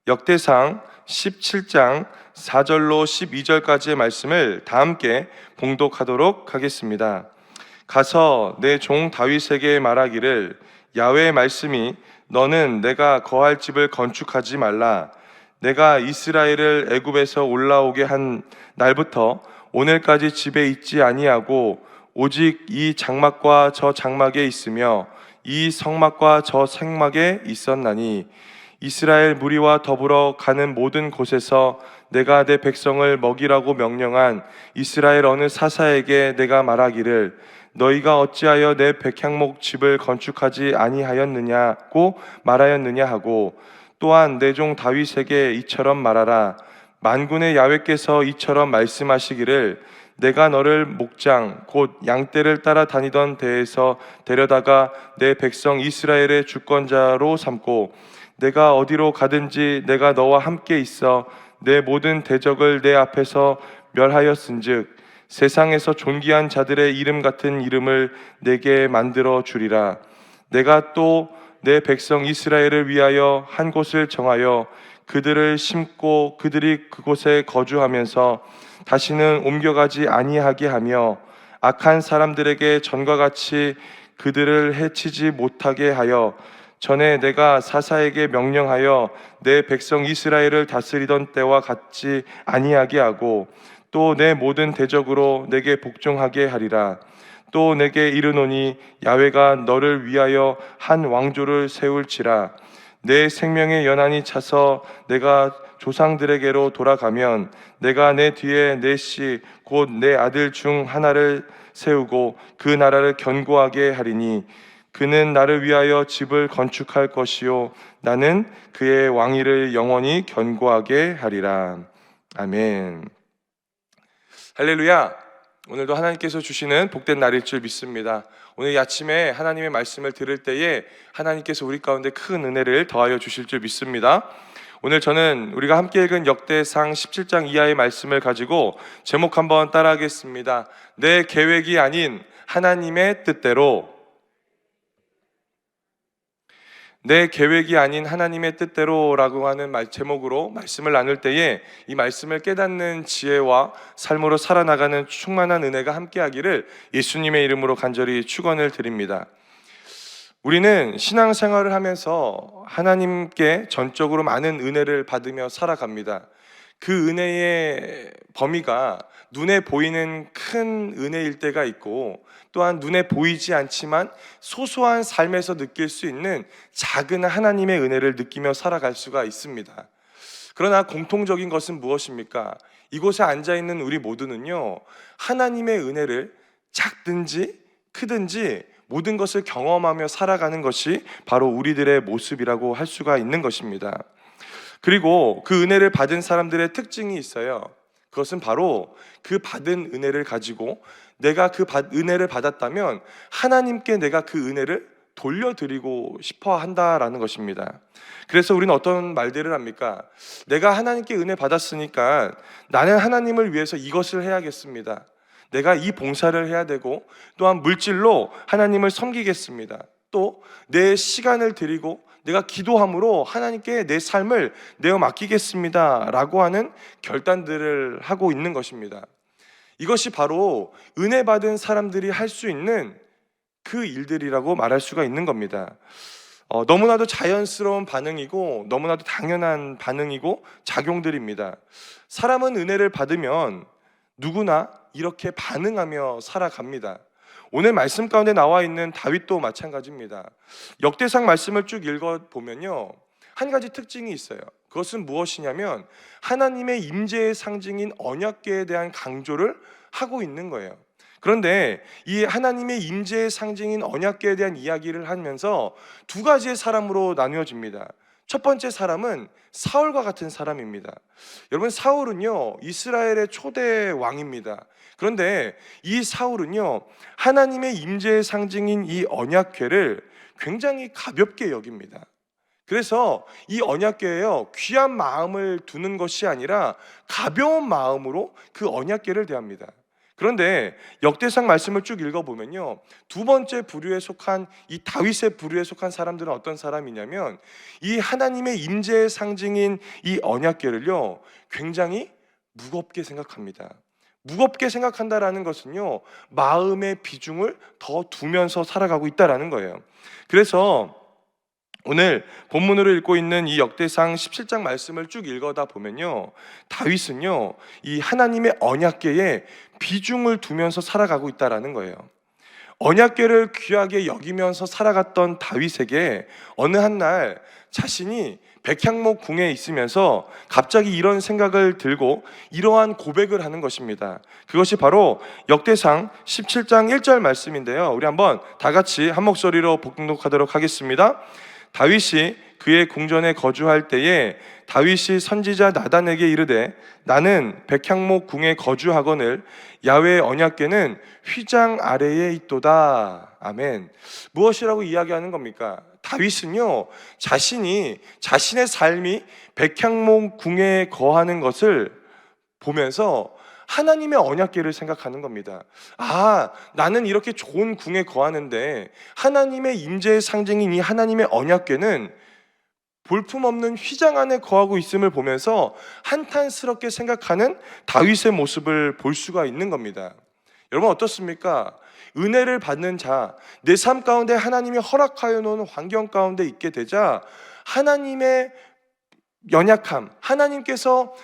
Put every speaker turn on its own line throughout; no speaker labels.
역대상 17장 4절로 12절까지의 말씀을 다 함께 봉독하도록 하겠습니다. 가서 내 종 다윗에게 말하기를 야훼의 말씀이 너는 내가 거할 집을 건축하지 말라. 내가 이스라엘을 애굽에서 올라오게 한 날부터 오늘까지 집에 있지 아니하고 오직 이 장막과 저 장막에 있으며 이 성막과 저 성막에 있었나니 이스라엘 무리와 더불어 가는 모든 곳에서 내가 내 백성을 먹이라고 명령한 이스라엘 어느 사사에게 내가 말하기를 너희가 어찌하여 내 백향목 집을 건축하지 아니하였느냐고 말하였느냐 하고 또한 내 종 다윗에게 이처럼 말하라. 만군의 야훼께서 이처럼 말씀하시기를 내가 너를 목장 곧 양떼를 따라 다니던 데에서 데려다가 내 백성 이스라엘의 주권자로 삼고 내가 어디로 가든지 내가 너와 함께 있어 내 모든 대적을 내 앞에서 멸하였은즉 세상에서 존귀한 자들의 이름 같은 이름을 내게 만들어 주리라. 내가 또 내 백성 이스라엘을 위하여 한 곳을 정하여 그들을 심고 그들이 그곳에 거주하면서 다시는 옮겨가지 아니하게 하며 악한 사람들에게 전과 같이 그들을 해치지 못하게 하여 전에 내가 사사에게 명령하여 내 백성 이스라엘을 다스리던 때와 같지 아니하게 하고 또 내 모든 대적으로 내게 복종하게 하리라. 또 내게 이르노니 야훼가 너를 위하여 한 왕조를 세울지라. 내 생명의 연한이 차서 내가 조상들에게로 돌아가면 내가 내 뒤에 내 씨 곧 내 아들 중 하나를 세우고 그 나라를 견고하게 하리니 그는 나를 위하여 집을 건축할 것이요 나는 그의 왕위를 영원히 견고하게 하리라. 아멘. 할렐루야. 오늘도 하나님께서 주시는 복된 날일 줄 믿습니다. 오늘 이 아침에 하나님의 말씀을 들을 때에 하나님께서 우리 가운데 큰 은혜를 더하여 주실 줄 믿습니다. 오늘 저는 우리가 함께 읽은 역대상 17장 이하의 말씀을 가지고 제목 한번 따라하겠습니다. 내 계획이 아닌 하나님의 뜻대로. 내 계획이 아닌 하나님의 뜻대로라고 하는 제목으로 말씀을 나눌 때에 이 말씀을 깨닫는 지혜와 삶으로 살아나가는 충만한 은혜가 함께하기를 예수님의 이름으로 간절히 축원을 드립니다. 우리는 신앙생활을 하면서 하나님께 전적으로 많은 은혜를 받으며 살아갑니다. 그 은혜의 범위가 눈에 보이는 큰 은혜일 때가 있고 또한 눈에 보이지 않지만 소소한 삶에서 느낄 수 있는 작은 하나님의 은혜를 느끼며 살아갈 수가 있습니다. 그러나 공통적인 것은 무엇입니까? 이곳에 앉아있는 우리 모두는요, 하나님의 은혜를 작든지 크든지 모든 것을 경험하며 살아가는 것이 바로 우리들의 모습이라고 할 수가 있는 것입니다. 그리고 그 은혜를 받은 사람들의 특징이 있어요. 그것은 바로 그 받은 은혜를 가지고 내가 그 은혜를 받았다면 하나님께 내가 그 은혜를 돌려드리고 싶어 한다라는 것입니다. 그래서 우리는 어떤 말들을 합니까? 내가 하나님께 은혜 받았으니까 나는 하나님을 위해서 이것을 해야겠습니다. 내가 이 봉사를 해야 되고 또한 물질로 하나님을 섬기겠습니다. 또 내 시간을 드리고 내가 기도함으로 하나님께 내 삶을 내어 맡기겠습니다 라고 하는 결단들을 하고 있는 것입니다. 이것이 바로 은혜 받은 사람들이 할 수 있는 그 일들이라고 말할 수가 있는 겁니다. 너무나도 자연스러운 반응이고 너무나도 당연한 반응이고 작용들입니다. 사람은 은혜를 받으면 누구나 이렇게 반응하며 살아갑니다. 오늘 말씀 가운데 나와 있는 다윗도 마찬가지입니다. 역대상 말씀을 쭉 읽어보면요, 한 가지 특징이 있어요. 그것은 무엇이냐면 하나님의 임재의 상징인 언약궤에 대한 강조를 하고 있는 거예요. 그런데 이 하나님의 임재의 상징인 언약궤에 대한 이야기를 하면서 두 가지의 사람으로 나누어집니다. 첫 번째 사람은 사울과 같은 사람입니다. 여러분, 사울은요 이스라엘의 초대 왕입니다. 그런데 이 사울은요 하나님의 임재의 상징인 이 언약궤를 굉장히 가볍게 여깁니다. 그래서 이 언약궤에요 귀한 마음을 두는 것이 아니라 가벼운 마음으로 그 언약궤를 대합니다. 그런데 역대상 말씀을 쭉 읽어보면요, 두 번째 부류에 속한 이 다윗의 부류에 속한 사람들은 어떤 사람이냐면 이 하나님의 임재의 상징인 이 언약궤를요 굉장히 무겁게 생각합니다. 무겁게 생각한다라는 것은요 마음의 비중을 더 두면서 살아가고 있다라는 거예요. 그래서 오늘 본문으로 읽고 있는 이 역대상 17장 말씀을 쭉 읽어다 보면요, 다윗은요 이 하나님의 언약궤에 비중을 두면서 살아가고 있다라는 거예요. 언약궤를 귀하게 여기면서 살아갔던 다윗에게 어느 한날 자신이 백향목 궁에 있으면서 갑자기 이런 생각을 들고 이러한 고백을 하는 것입니다. 그것이 바로 역대상 17장 1절 말씀인데요, 우리 한번 다 같이 한 목소리로 복독하도록 하겠습니다. 다윗이 그의 궁전에 거주할 때에 다윗이 선지자 나단에게 이르되 나는 백향목 궁에 거주하거늘 야훼의 언약궤는 휘장 아래에 있도다. 아멘. 무엇이라고 이야기하는 겁니까? 다윗은요 자신의 삶이 백향목 궁에 거하는 것을 보면서 하나님의 언약궤를 생각하는 겁니다. 아, 나는 이렇게 좋은 궁에 거하는데 하나님의 임재의 상징인 이 하나님의 언약궤는 볼품없는 휘장 안에 거하고 있음을 보면서 한탄스럽게 생각하는 다윗의 모습을 볼 수가 있는 겁니다. 여러분 어떻습니까? 은혜를 받는 자, 내 삶 가운데 하나님이 허락하여 놓은 환경 가운데 있게 되자 하나님의 연약함, 하나님께서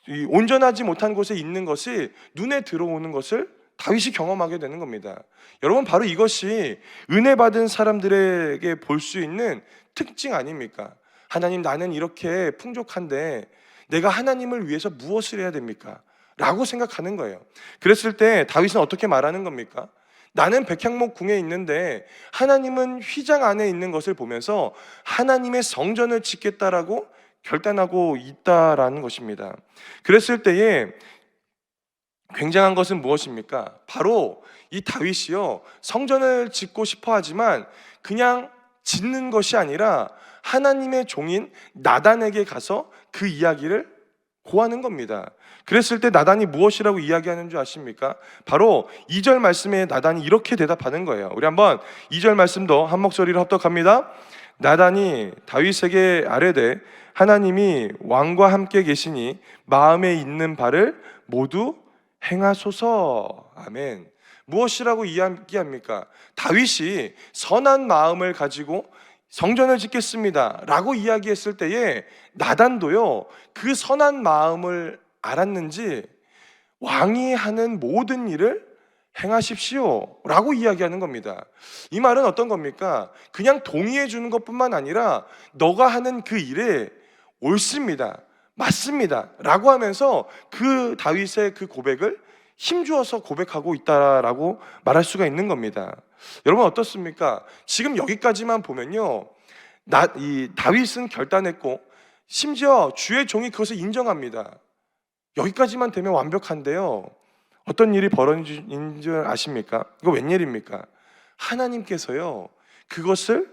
이 온전하지 못한 곳에 있는 것이 눈에 들어오는 것을 다윗이 경험하게 되는 겁니다. 여러분 바로 이것이 은혜 받은 사람들에게 볼 수 있는 특징 아닙니까? 하나님, 나는 이렇게 풍족한데 내가 하나님을 위해서 무엇을 해야 됩니까? 라고 생각하는 거예요. 그랬을 때 다윗은 어떻게 말하는 겁니까? 나는 백향목 궁에 있는데 하나님은 휘장 안에 있는 것을 보면서 하나님의 성전을 짓겠다라고 결단하고 있다라는 것입니다. 그랬을 때에 굉장한 것은 무엇입니까? 바로 이 다윗이요 성전을 짓고 싶어 하지만 그냥 짓는 것이 아니라 하나님의 종인 나단에게 가서 그 이야기를 고하는 겁니다. 그랬을 때 나단이 무엇이라고 이야기하는 줄 아십니까? 바로 2절 말씀에 나단이 이렇게 대답하는 거예요. 우리 한번 2절 말씀도 한 목소리로 합독합니다. 나단이 다윗에게 아뢰되 하나님이 왕과 함께 계시니 마음에 있는 바를 모두 행하소서. 아멘. 무엇이라고 이야기합니까? 다윗이 선한 마음을 가지고 성전을 짓겠습니다 라고 이야기했을 때에 나단도요 그 선한 마음을 알았는지 왕이 하는 모든 일을 행하십시오 라고 이야기하는 겁니다. 이 말은 어떤 겁니까? 그냥 동의해 주는 것뿐만 아니라 너가 하는 그 일에 옳습니다, 맞습니다 라고 하면서 그 다윗의 그 고백을 힘주어서 고백하고 있다라고 말할 수가 있는 겁니다. 여러분 어떻습니까? 지금 여기까지만 보면요 이 다윗은 결단했고 심지어 주의 종이 그것을 인정합니다. 여기까지만 되면 완벽한데요 어떤 일이 벌어진 줄 아십니까? 이거 웬일입니까? 하나님께서요 그것을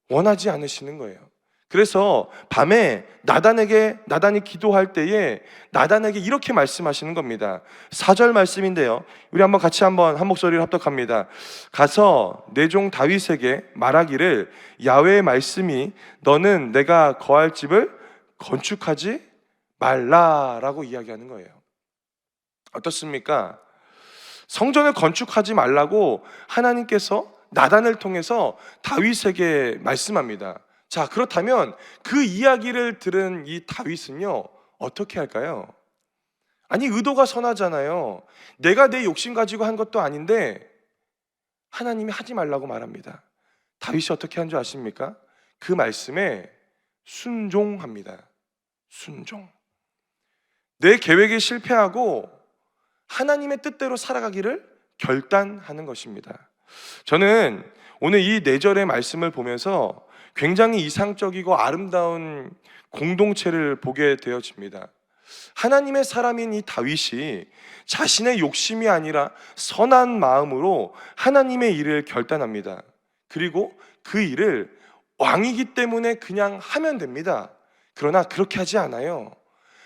원하지 않으시는 거예요. 그래서 밤에 나단이 기도할 때에 나단에게 이렇게 말씀하시는 겁니다. 4절 말씀인데요 우리 한번 같이 한 목소리로 합독합니다. 가서 내 종 다윗에게 말하기를 야훼의 말씀이 너는 내가 거할 집을 건축하지 말라라고 이야기하는 거예요. 어떻습니까? 성전을 건축하지 말라고 하나님께서 나단을 통해서 다윗에게 말씀합니다. 자, 그렇다면 그 이야기를 들은 이 다윗은요 어떻게 할까요? 아니 의도가 선하잖아요. 내가 내 욕심 가지고 한 것도 아닌데 하나님이 하지 말라고 말합니다. 다윗이 어떻게 한 줄 아십니까? 그 말씀에 순종합니다. 순종. 내 계획에 실패하고 하나님의 뜻대로 살아가기를 결단하는 것입니다. 저는 오늘 이 4절의 말씀을 보면서 굉장히 이상적이고 아름다운 공동체를 보게 되어집니다. 하나님의 사람인 이 다윗이 자신의 욕심이 아니라 선한 마음으로 하나님의 일을 결단합니다. 그리고 그 일을 왕이기 때문에 그냥 하면 됩니다. 그러나 그렇게 하지 않아요.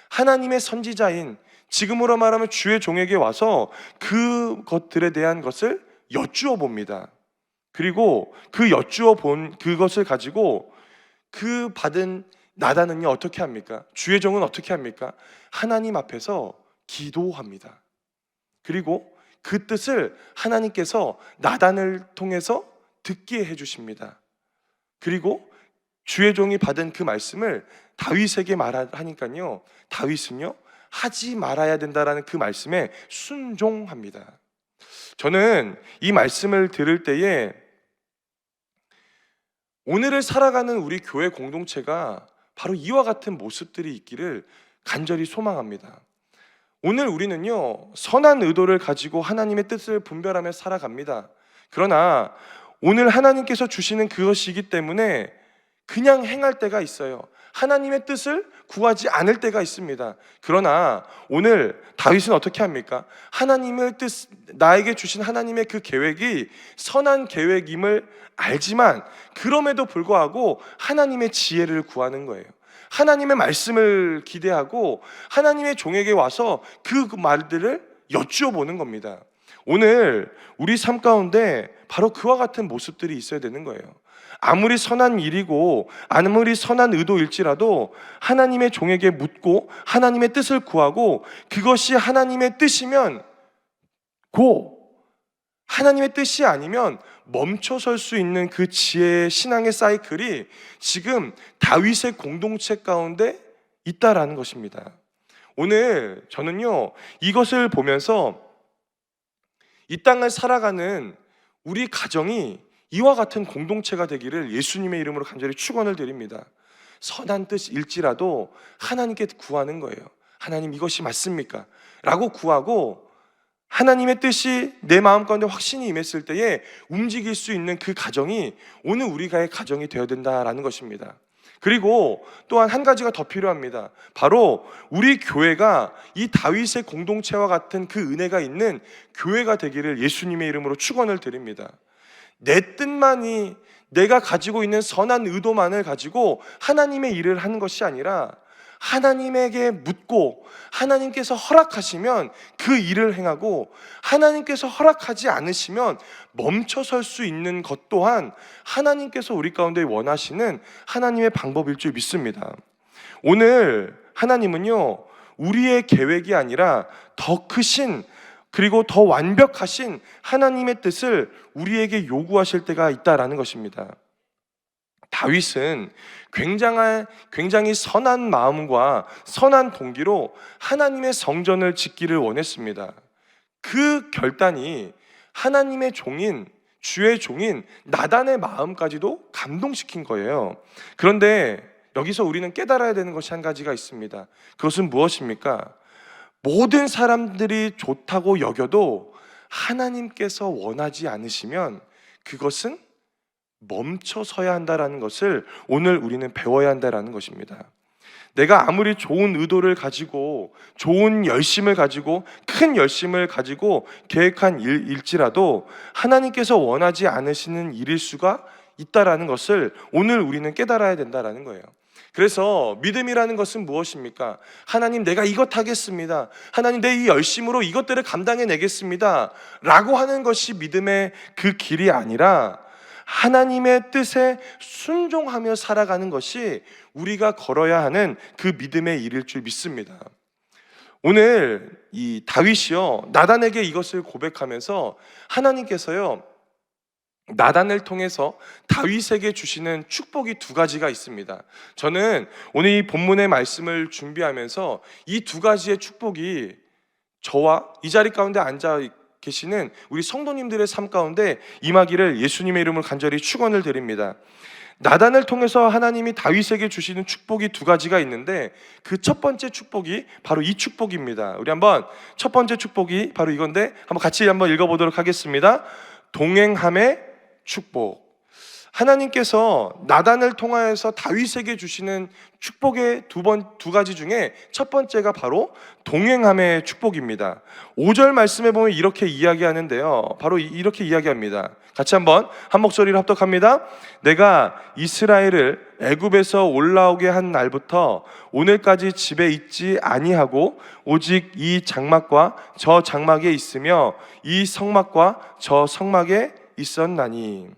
하나님의 선지자인 지금으로 말하면 주의 종에게 와서 그것들에 대한 것을 여쭈어 봅니다. 그리고 그 여쭈어 본 그것을 가지고 그 받은 나단은요 어떻게 합니까? 주의 종은 어떻게 합니까? 하나님 앞에서 기도합니다. 그리고 그 뜻을 하나님께서 나단을 통해서 듣게 해주십니다. 그리고 주의 종이 받은 그 말씀을 다윗에게 말하니까요, 다윗은요 하지 말아야 된다라는 그 말씀에 순종합니다. 저는 이 말씀을 들을 때에 오늘을 살아가는 우리 교회 공동체가 바로 이와 같은 모습들이 있기를 간절히 소망합니다. 오늘 우리는요 선한 의도를 가지고 하나님의 뜻을 분별하며 살아갑니다. 그러나 오늘 하나님께서 주시는 그것이기 때문에 그냥 행할 때가 있어요. 하나님의 뜻을 구하지 않을 때가 있습니다. 그러나 오늘 다윗은 어떻게 합니까? 하나님의 뜻, 나에게 주신 하나님의 그 계획이 선한 계획임을 알지만 그럼에도 불구하고 하나님의 지혜를 구하는 거예요. 하나님의 말씀을 기대하고 하나님의 종에게 와서 그 말들을 여쭈어 보는 겁니다. 오늘 우리 삶 가운데 바로 그와 같은 모습들이 있어야 되는 거예요. 아무리 선한 일이고 아무리 선한 의도일지라도 하나님의 종에게 묻고 하나님의 뜻을 구하고 그것이 하나님의 뜻이면 고, 하나님의 뜻이 아니면 멈춰설 수 있는 그 지혜의 신앙의 사이클이 지금 다윗의 공동체 가운데 있다라는 것입니다. 오늘 저는요 이것을 보면서 이 땅을 살아가는 우리 가정이 이와 같은 공동체가 되기를 예수님의 이름으로 간절히 축원을 드립니다. 선한 뜻일지라도 하나님께 구하는 거예요. 하나님 이것이 맞습니까? 라고 구하고 하나님의 뜻이 내 마음 가운데 확신이 임했을 때에 움직일 수 있는 그 가정이 오늘 우리가의 가정이 되어야 된다라는 것입니다. 그리고 또한 한 가지가 더 필요합니다. 바로 우리 교회가 이 다윗의 공동체와 같은 그 은혜가 있는 교회가 되기를 예수님의 이름으로 축원을 드립니다. 내 뜻만이, 내가 가지고 있는 선한 의도만을 가지고 하나님의 일을 하는 것이 아니라 하나님에게 묻고 하나님께서 허락하시면 그 일을 행하고 하나님께서 허락하지 않으시면 멈춰설 수 있는 것 또한 하나님께서 우리 가운데 원하시는 하나님의 방법일 줄 믿습니다. 오늘 하나님은요 우리의 계획이 아니라 더 크신 그리고 더 완벽하신 하나님의 뜻을 우리에게 요구하실 때가 있다라는 것입니다. 다윗은 굉장히 선한 마음과 선한 동기로 하나님의 성전을 짓기를 원했습니다. 그 결단이 하나님의 종인, 주의 종인 나단의 마음까지도 감동시킨 거예요. 그런데 여기서 우리는 깨달아야 되는 것이 한 가지가 있습니다. 그것은 무엇입니까? 모든 사람들이 좋다고 여겨도 하나님께서 원하지 않으시면 그것은 멈춰서야 한다라는 것을 오늘 우리는 배워야 한다라는 것입니다. 내가 아무리 좋은 의도를 가지고 좋은 열심을 가지고 큰 열심을 가지고 계획한 일일지라도 하나님께서 원하지 않으시는 일일 수가 있다라는 것을 오늘 우리는 깨달아야 된다라는 거예요. 그래서 믿음이라는 것은 무엇입니까? 하나님 내가 이것 하겠습니다. 하나님 내 이 열심으로 이것들을 감당해 내겠습니다 라고 하는 것이 믿음의 그 길이 아니라 하나님의 뜻에 순종하며 살아가는 것이 우리가 걸어야 하는 그 믿음의 일일 줄 믿습니다. 오늘 이 다윗이요 나단에게 이것을 고백하면서 하나님께서요 나단을 통해서 다윗에게 주시는 축복이 두 가지가 있습니다. 저는 오늘 이 본문의 말씀을 준비하면서 이 두 가지의 축복이 저와 이 자리 가운데 앉아 계시는 우리 성도님들의 삶 가운데 임하기를 예수님의 이름으로 간절히 축원을 드립니다. 나단을 통해서 하나님이 다윗에게 주시는 축복이 두 가지가 있는데 그 첫 번째 축복이 바로 이 축복입니다. 우리 한번 첫 번째 축복이 바로 이건데 한번 같이 한번 읽어보도록 하겠습니다. 동행함의 축복. 하나님께서 나단을 통하여서 다윗에게 주시는 축복의 두 가지 중에 첫 번째가 바로 동행함의 축복입니다. 5절 말씀에 보면 이렇게 이야기하는데요. 바로 이렇게 이야기합니다. 같이 한 목소리로 합독합니다. 내가 이스라엘을 애굽에서 올라오게 한 날부터 오늘까지 집에 있지 아니하고 오직 이 장막과 저 장막에 있으며 이 성막과 저 성막에 있었나니.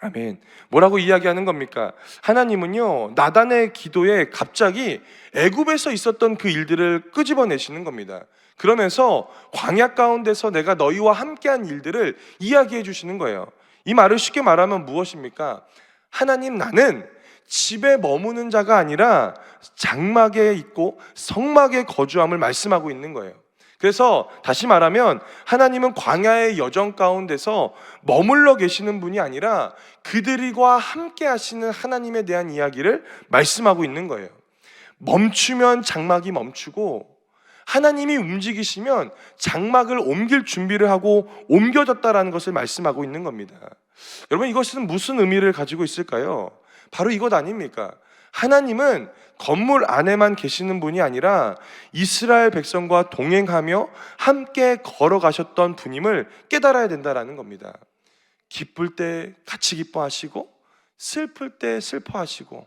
아멘. 뭐라고 이야기하는 겁니까? 하나님은요, 나단의 기도에 갑자기 애굽에서 있었던 그 일들을 끄집어내시는 겁니다. 그러면서 광야 가운데서 내가 너희와 함께한 일들을 이야기해 주시는 거예요. 이 말을 쉽게 말하면 무엇입니까? 하나님, 나는 집에 머무는 자가 아니라 장막에 있고 성막에 거주함을 말씀하고 있는 거예요. 그래서 다시 말하면 하나님은 광야의 여정 가운데서 머물러 계시는 분이 아니라 그들과 함께 하시는 하나님에 대한 이야기를 말씀하고 있는 거예요. 멈추면 장막이 멈추고 하나님이 움직이시면 장막을 옮길 준비를 하고 옮겨졌다라는 것을 말씀하고 있는 겁니다. 여러분, 이것은 무슨 의미를 가지고 있을까요? 바로 이것 아닙니까? 하나님은 건물 안에만 계시는 분이 아니라 이스라엘 백성과 동행하며 함께 걸어가셨던 분임을 깨달아야 된다는 겁니다. 기쁠 때 같이 기뻐하시고 슬플 때 슬퍼하시고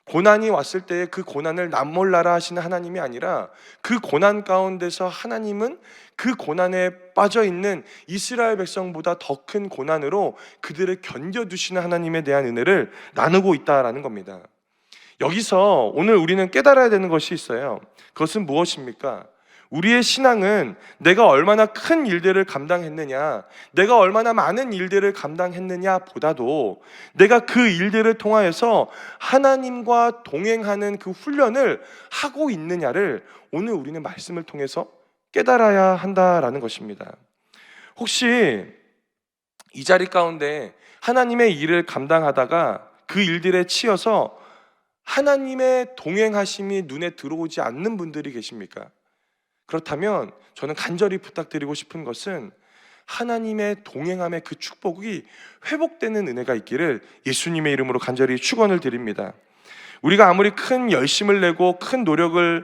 고난이 왔을 때 그 고난을 남몰라라 하시는 하나님이 아니라 그 고난 가운데서 하나님은 그 고난에 빠져있는 이스라엘 백성보다 더 큰 고난으로 그들을 견뎌두시는 하나님에 대한 은혜를 나누고 있다라는 겁니다. 여기서 오늘 우리는 깨달아야 되는 것이 있어요. 그것은 무엇입니까? 우리의 신앙은 내가 얼마나 큰 일들을 감당했느냐, 내가 얼마나 많은 일들을 감당했느냐 보다도 내가 그 일들을 통하여서 하나님과 동행하는 그 훈련을 하고 있느냐를 오늘 우리는 말씀을 통해서 깨달아야 한다라는 것입니다. 혹시 이 자리 가운데 하나님의 일을 감당하다가 그 일들에 치여서 하나님의 동행하심이 눈에 들어오지 않는 분들이 계십니까? 그렇다면 저는 간절히 부탁드리고 싶은 것은 하나님의 동행함의 그 축복이 회복되는 은혜가 있기를 예수님의 이름으로 간절히 축원을 드립니다. 우리가 아무리 큰 열심을 내고 큰 노력으로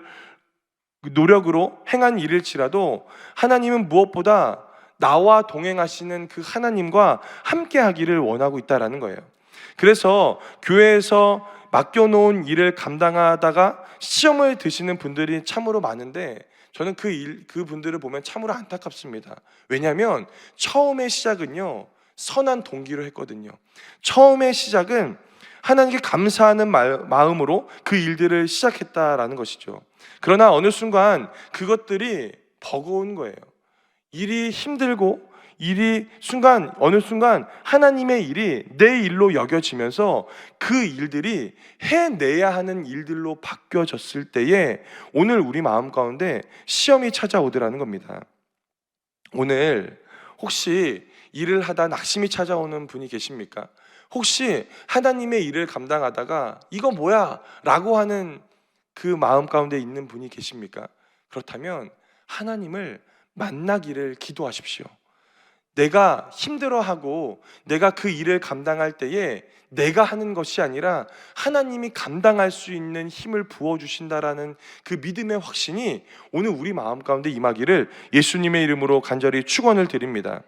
행한 일일지라도 하나님은 무엇보다 나와 동행하시는 그 하나님과 함께 하기를 원하고 있다는 거예요. 그래서 교회에서 맡겨놓은 일을 감당하다가 시험을 드시는 분들이 참으로 많은데 저는 그 분들을 보면 참으로 안타깝습니다. 왜냐하면 처음의 시작은요, 선한 동기로 했거든요. 처음의 시작은 하나님께 감사하는 마음으로 그 일들을 시작했다라는 것이죠. 그러나 어느 순간 그것들이 버거운 거예요. 일이 힘들고 어느 순간 하나님의 일이 내 일로 여겨지면서 그 일들이 해내야 하는 일들로 바뀌어졌을 때에 오늘 우리 마음 가운데 시험이 찾아오더라는 겁니다. 오늘 혹시 일을 하다 낙심이 찾아오는 분이 계십니까? 혹시 하나님의 일을 감당하다가 이거 뭐야? 라고 하는 그 마음 가운데 있는 분이 계십니까? 그렇다면 하나님을 만나기를 기도하십시오. 내가 힘들어하고 내가 그 일을 감당할 때에 내가 하는 것이 아니라 하나님이 감당할 수 있는 힘을 부어주신다라는 그 믿음의 확신이 오늘 우리 마음 가운데 임하기를 예수님의 이름으로 간절히 축원을 드립니다.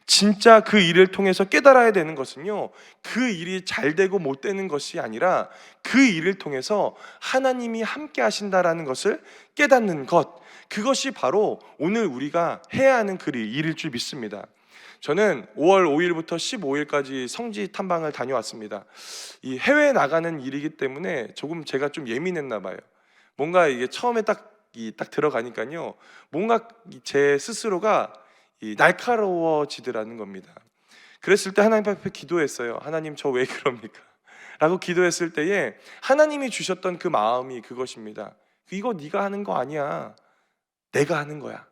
진짜 그 일을 통해서 깨달아야 되는 것은요, 그 일이 잘 되고 못 되는 것이 아니라 그 일을 통해서 하나님이 함께 하신다라는 것을 깨닫는 것, 그것이 바로 오늘 우리가 해야 하는 그 일일 줄 믿습니다. 저는 5월 5일부터 15일까지 성지 탐방을 다녀왔습니다. 이 해외에 나가는 일이기 때문에 제가 좀 예민했나 봐요. 뭔가 이게 처음에 딱 들어가니까요, 뭔가 제 스스로가 날카로워지더라는 겁니다. 그랬을 때 하나님 앞에 기도했어요. 하나님, 저 왜 그럽니까? 라고 기도했을 때에 하나님이 주셨던 그 마음이 그것입니다. 이거 네가 하는 거 아니야. 내가 하는 거야.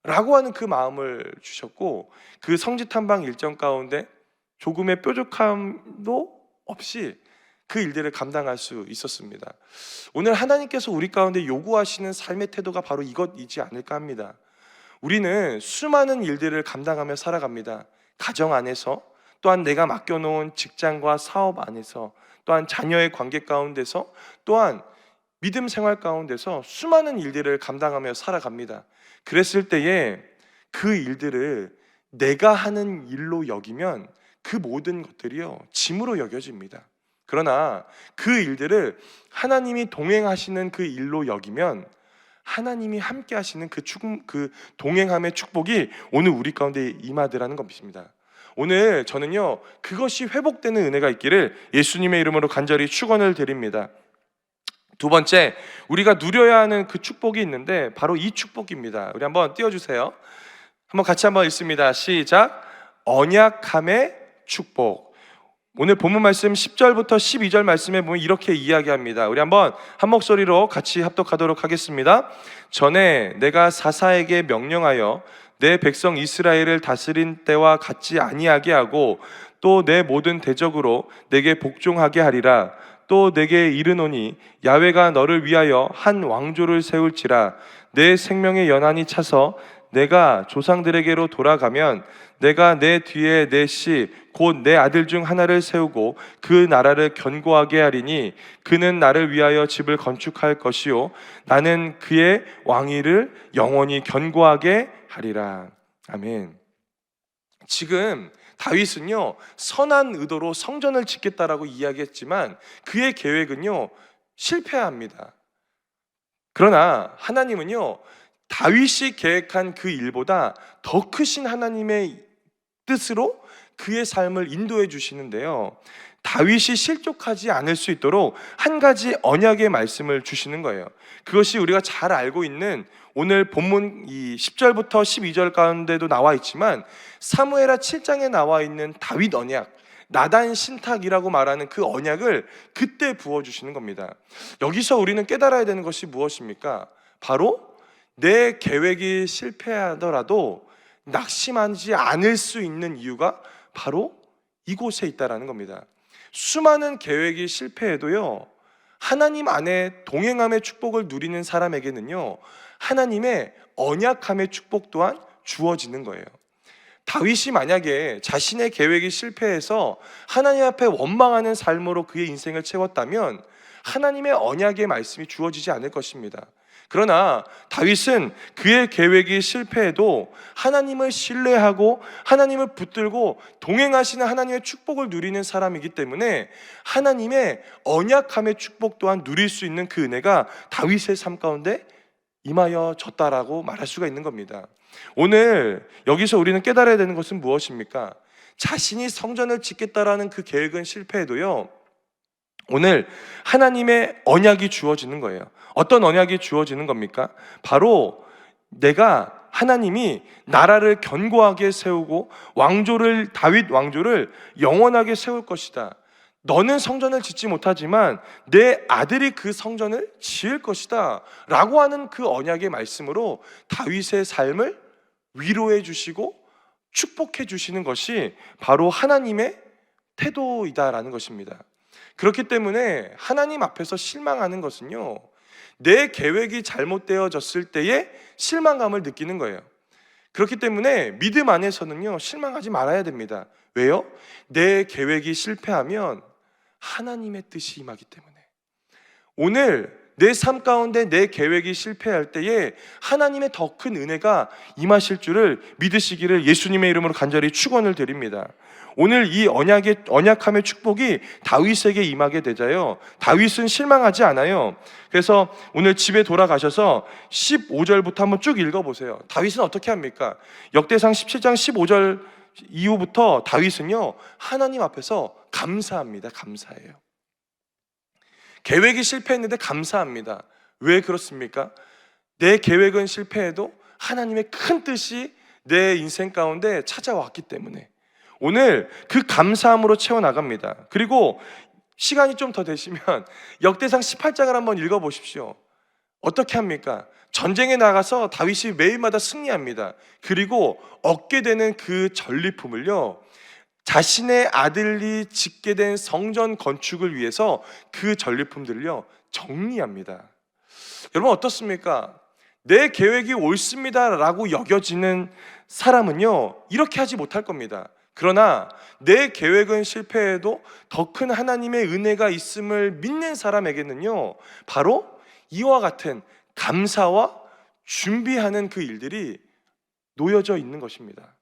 라고 하는 그 마음을 주셨고, 그 성지 탐방 일정 가운데 조금의 뾰족함도 없이 그 일들을 감당할 수 있었습니다. 오늘 하나님께서 우리 가운데 요구하시는 삶의 태도가 바로 이것이지 않을까 합니다. 우리는 수많은 일들을 감당하며 살아갑니다. 가정 안에서, 또한 내가 맡겨놓은 직장과 사업 안에서, 또한 자녀의 관계 가운데서, 또한 믿음 생활 가운데서 수많은 일들을 감당하며 살아갑니다. 그랬을 때에 그 일들을 내가 하는 일로 여기면 그 모든 것들이요 짐으로 여겨집니다. 그러나 그 일들을 하나님이 동행하시는 그 일로 여기면 하나님이 함께 하시는 그 동행함의 축복이 오늘 우리 가운데 임하더라는 것입니다. 오늘 저는요 그것이 회복되는 은혜가 있기를 예수님의 이름으로 간절히 축원을 드립니다. 두 번째, 우리가 누려야 하는 그 축복이 있는데 바로 이 축복입니다. 우리 한번 띄워주세요. 한번 같이 한번 읽습니다. 시작. 언약함의 축복. 오늘 본문 말씀 10절부터 12절 말씀에 보면 이렇게 이야기합니다. 우리 한번 한 목소리로 같이 합독하도록 하겠습니다. 전에 내가 사사에게 명령하여 내 백성 이스라엘을 다스린 때와 같지 아니하게 하고 또 내 모든 대적으로 내게 복종하게 하리라. 또 내게 이르노니 야훼가 너를 위하여 한 왕조를 세울지라. 내 생명의 연한이 차서 내가 조상들에게로 돌아가면 내가 내 뒤에 내 씨 곧 내 아들 중 하나를 세우고 그 나라를 견고하게 하리니 그는 나를 위하여 집을 건축할 것이요 나는 그의 왕위를 영원히 견고하게 하리라. 아멘. 지금 다윗은요 선한 의도로 성전을 짓겠다라고 이야기했지만 그의 계획은요 실패합니다. 그러나 하나님은요 다윗이 계획한 그 일보다 더 크신 하나님의 뜻으로 그의 삶을 인도해 주시는데요, 다윗이 실족하지 않을 수 있도록 한 가지 언약의 말씀을 주시는 거예요. 그것이 우리가 잘 알고 있는 오늘 본문 이 10절부터 12절 가운데도 나와 있지만 사무엘하 7장에 나와 있는 다윗 언약, 나단 신탁이라고 말하는 그 언약을 그때 부어주시는 겁니다. 여기서 우리는 깨달아야 되는 것이 무엇입니까? 바로 내 계획이 실패하더라도 낙심하지 않을 수 있는 이유가 바로 이곳에 있다라는 겁니다. 수많은 계획이 실패해도요 하나님 안에 동행함의 축복을 누리는 사람에게는요 하나님의 언약함의 축복 또한 주어지는 거예요. 다윗이 만약에 자신의 계획이 실패해서 하나님 앞에 원망하는 삶으로 그의 인생을 채웠다면 하나님의 언약의 말씀이 주어지지 않을 것입니다. 그러나 다윗은 그의 계획이 실패해도 하나님을 신뢰하고 하나님을 붙들고 동행하시는 하나님의 축복을 누리는 사람이기 때문에 하나님의 언약함의 축복 또한 누릴 수 있는 그 은혜가 다윗의 삶 가운데 임하여졌다라고 말할 수가 있는 겁니다. 오늘 여기서 우리는 깨달아야 되는 것은 무엇입니까? 자신이 성전을 짓겠다라는 그 계획은 실패해도요 오늘 하나님의 언약이 주어지는 거예요. 어떤 언약이 주어지는 겁니까? 바로 내가 하나님이 나라를 견고하게 세우고 다윗 왕조를 영원하게 세울 것이다. 너는 성전을 짓지 못하지만 내 아들이 그 성전을 지을 것이다 라고 하는 그 언약의 말씀으로 다윗의 삶을 위로해 주시고 축복해 주시는 것이 바로 하나님의 태도이다라는 것입니다. 그렇기 때문에 하나님 앞에서 실망하는 것은요 내 계획이 잘못되어졌을 때의 실망감을 느끼는 거예요. 그렇기 때문에 믿음 안에서는요 실망하지 말아야 됩니다. 왜요? 내 계획이 실패하면 하나님의 뜻이 임하기 때문에. 오늘 내 삶 가운데 내 계획이 실패할 때에 하나님의 더 큰 은혜가 임하실 줄을 믿으시기를 예수님의 이름으로 간절히 축원을 드립니다. 오늘 이 언약함의 축복이 다윗에게 임하게 되자요 다윗은 실망하지 않아요. 그래서 오늘 집에 돌아가셔서 15절부터 한번 쭉 읽어보세요. 다윗은 어떻게 합니까? 역대상 17장 15절 이후부터 다윗은요 하나님 앞에서 감사합니다. 감사해요. 계획이 실패했는데 감사합니다. 왜 그렇습니까? 내 계획은 실패해도 하나님의 큰 뜻이 내 인생 가운데 찾아왔기 때문에 오늘 그 감사함으로 채워나갑니다. 그리고 시간이 좀 더 되시면 역대상 18장을 한번 읽어보십시오. 어떻게 합니까? 전쟁에 나가서 다윗이 매일마다 승리합니다. 그리고 얻게 되는 그 전리품을요 자신의 아들이 짓게 된 성전 건축을 위해서 그 전리품들을요 정리합니다. 여러분 어떻습니까? 내 계획이 옳습니다 라고 여겨지는 사람은요 이렇게 하지 못할 겁니다. 그러나 내 계획은 실패해도 더 큰 하나님의 은혜가 있음을 믿는 사람에게는요, 바로 이와 같은 감사와 준비하는 그 일들이 놓여져 있는 것입니다.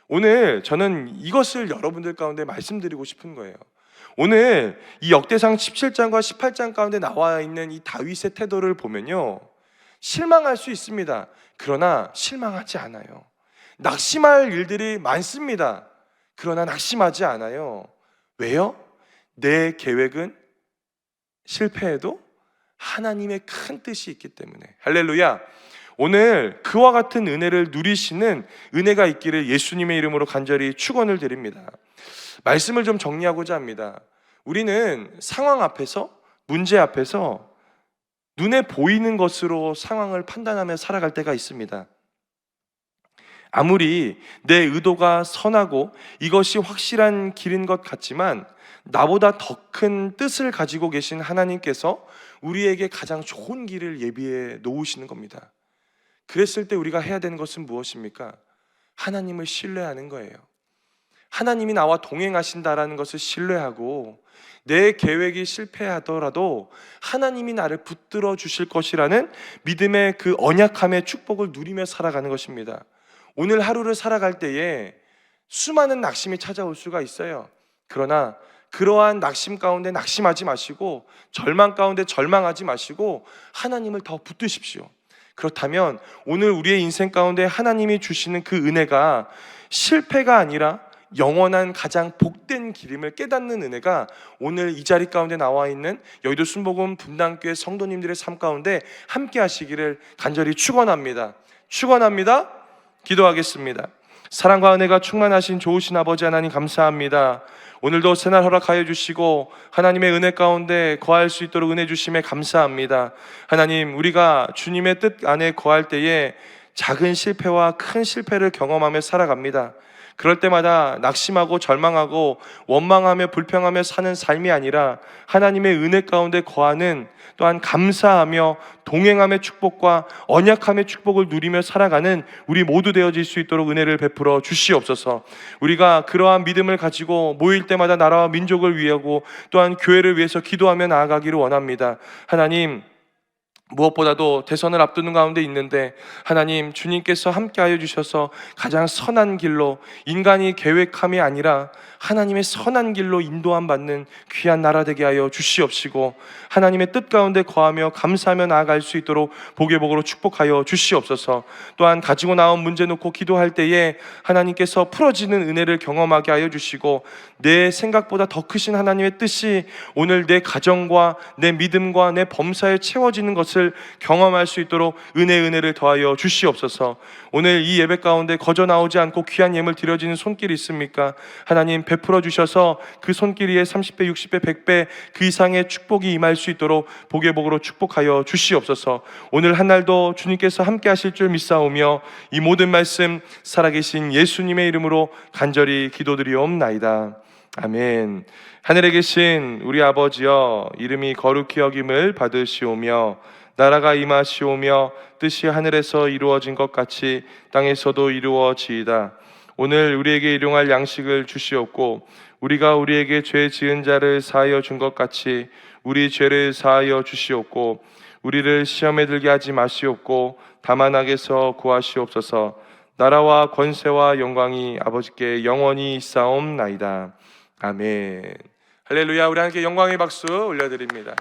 오늘 저는 이것을 여러분들 가운데 말씀드리고 싶은 거예요. 오늘 이 역대상 17장과 18장 가운데 나와 있는 이 다윗의 태도를 보면요, 실망할 수 있습니다. 그러나 실망하지 않아요. 낙심할 일들이 많습니다. 그러나 낙심하지 않아요. 왜요? 내 계획은 실패해도 하나님의 큰 뜻이 있기 때문에. 할렐루야. 오늘 그와 같은 은혜를 누리시는 은혜가 있기를 예수님의 이름으로 간절히 축원을 드립니다. 말씀을 좀 정리하고자 합니다. 우리는 상황 앞에서, 문제 앞에서 눈에 보이는 것으로 상황을 판단하며 살아갈 때가 있습니다. 아무리 내 의도가 선하고 이것이 확실한 길인 것 같지만 나보다 더 큰 뜻을 가지고 계신 하나님께서 우리에게 가장 좋은 길을 예비해 놓으시는 겁니다. 그랬을 때 우리가 해야 되는 것은 무엇입니까? 하나님을 신뢰하는 거예요. 하나님이 나와 동행하신다라는 것을 신뢰하고 내 계획이 실패하더라도 하나님이 나를 붙들어 주실 것이라는 믿음의 그 언약함의 축복을 누리며 살아가는 것입니다. 오늘 하루를 살아갈 때에 수많은 낙심이 찾아올 수가 있어요. 그러나 그러한 낙심 가운데 낙심하지 마시고, 절망 가운데 절망하지 마시고 하나님을 더 붙드십시오. 그렇다면 오늘 우리의 인생 가운데 하나님이 주시는 그 은혜가 실패가 아니라 영원한 가장 복된 길임을 깨닫는 은혜가 오늘 이 자리 가운데 나와 있는 여의도 순복음 분당교회 성도님들의 삶 가운데 함께 하시기를 간절히 축원합니다. 축원합니다. 기도하겠습니다. 사랑과 은혜가 충만하신 좋으신 아버지 하나님, 감사합니다. 오늘도 새날 허락하여 주시고 하나님의 은혜 가운데 거할 수 있도록 은혜 주심에 감사합니다. 하나님, 우리가 주님의 뜻 안에 거할 때에 작은 실패와 큰 실패를 경험하며 살아갑니다. 그럴 때마다 낙심하고 절망하고 원망하며 불평하며 사는 삶이 아니라 하나님의 은혜 가운데 거하는, 또한 감사하며 동행함의 축복과 언약함의 축복을 누리며 살아가는 우리 모두 되어질 수 있도록 은혜를 베풀어 주시옵소서. 우리가 그러한 믿음을 가지고 모일 때마다 나라와 민족을 위하고 또한 교회를 위해서 기도하며 나아가기를 원합니다. 하나님, 무엇보다도 대선을 앞두는 가운데 있는데 하나님, 주님께서 함께하여 주셔서 가장 선한 길로, 인간이 계획함이 아니라 하나님의 선한 길로 인도함 받는 귀한 나라 되게 하여 주시옵시고, 하나님의 뜻 가운데 거하며 감사하며 나아갈 수 있도록 복의 복으로 축복하여 주시옵소서. 또한 가지고 나온 문제 놓고 기도할 때에 하나님께서 풀어지는 은혜를 경험하게 하여 주시고, 내 생각보다 더 크신 하나님의 뜻이 오늘 내 가정과 내 믿음과 내 범사에 채워지는 것을 경험할 수 있도록 은혜를 더하여 주시옵소서. 오늘 이 예배 가운데 거저 나오지 않고 귀한 예물 드려지는 손길이 있습니까? 하나님, 베풀어 주셔서 그 손길 위에 30배, 60배, 100배 그 이상의 축복이 임할 수 있도록 복의 복으로 축복하여 주시옵소서. 오늘 한 날도 주님께서 함께 하실 줄 믿사오며 이 모든 말씀 살아계신 예수님의 이름으로 간절히 기도드리옵나이다. 아멘. 하늘에 계신 우리 아버지여, 이름이 거룩히 여김을 받으시오며 나라가 임하시오며 뜻이 하늘에서 이루어진 것 같이 땅에서도 이루어지이다. 오늘 우리에게 일용할 양식을 주시옵고 우리가 우리에게 죄 지은 자를 사하여 준 것 같이 우리 죄를 사하여 주시옵고 우리를 시험에 들게 하지 마시옵고 다만 악에서 구하시옵소서. 나라와 권세와 영광이 아버지께 영원히 있사옵나이다. 아멘. 할렐루야. 우리 함께 영광의 박수 올려드립니다.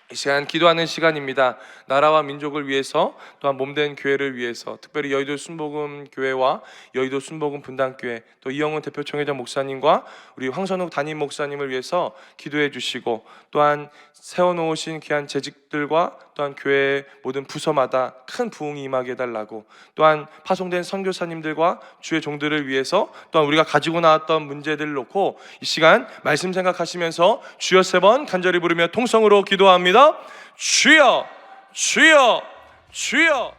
이 시간 기도하는 시간입니다. 나라와 민족을 위해서, 또한 몸된 교회를 위해서, 특별히 여의도 순복음 교회와 여의도 순복음 분당교회, 또 이영훈 대표 총회장 목사님과 우리 황선욱 담임 목사님을 위해서 기도해 주시고, 또한 세워놓으신 귀한 재직들과 또한 교회 모든 부서마다 큰 부흥이 임하게 해달라고, 또한 파송된 선교사님들과 주의 종들을 위해서, 또한 우리가 가지고 나왔던 문제들을 놓고 이 시간 말씀 생각하시면서 주여 3번 간절히 부르며 통성으로 기도합니다. 주여, 주여, 주여.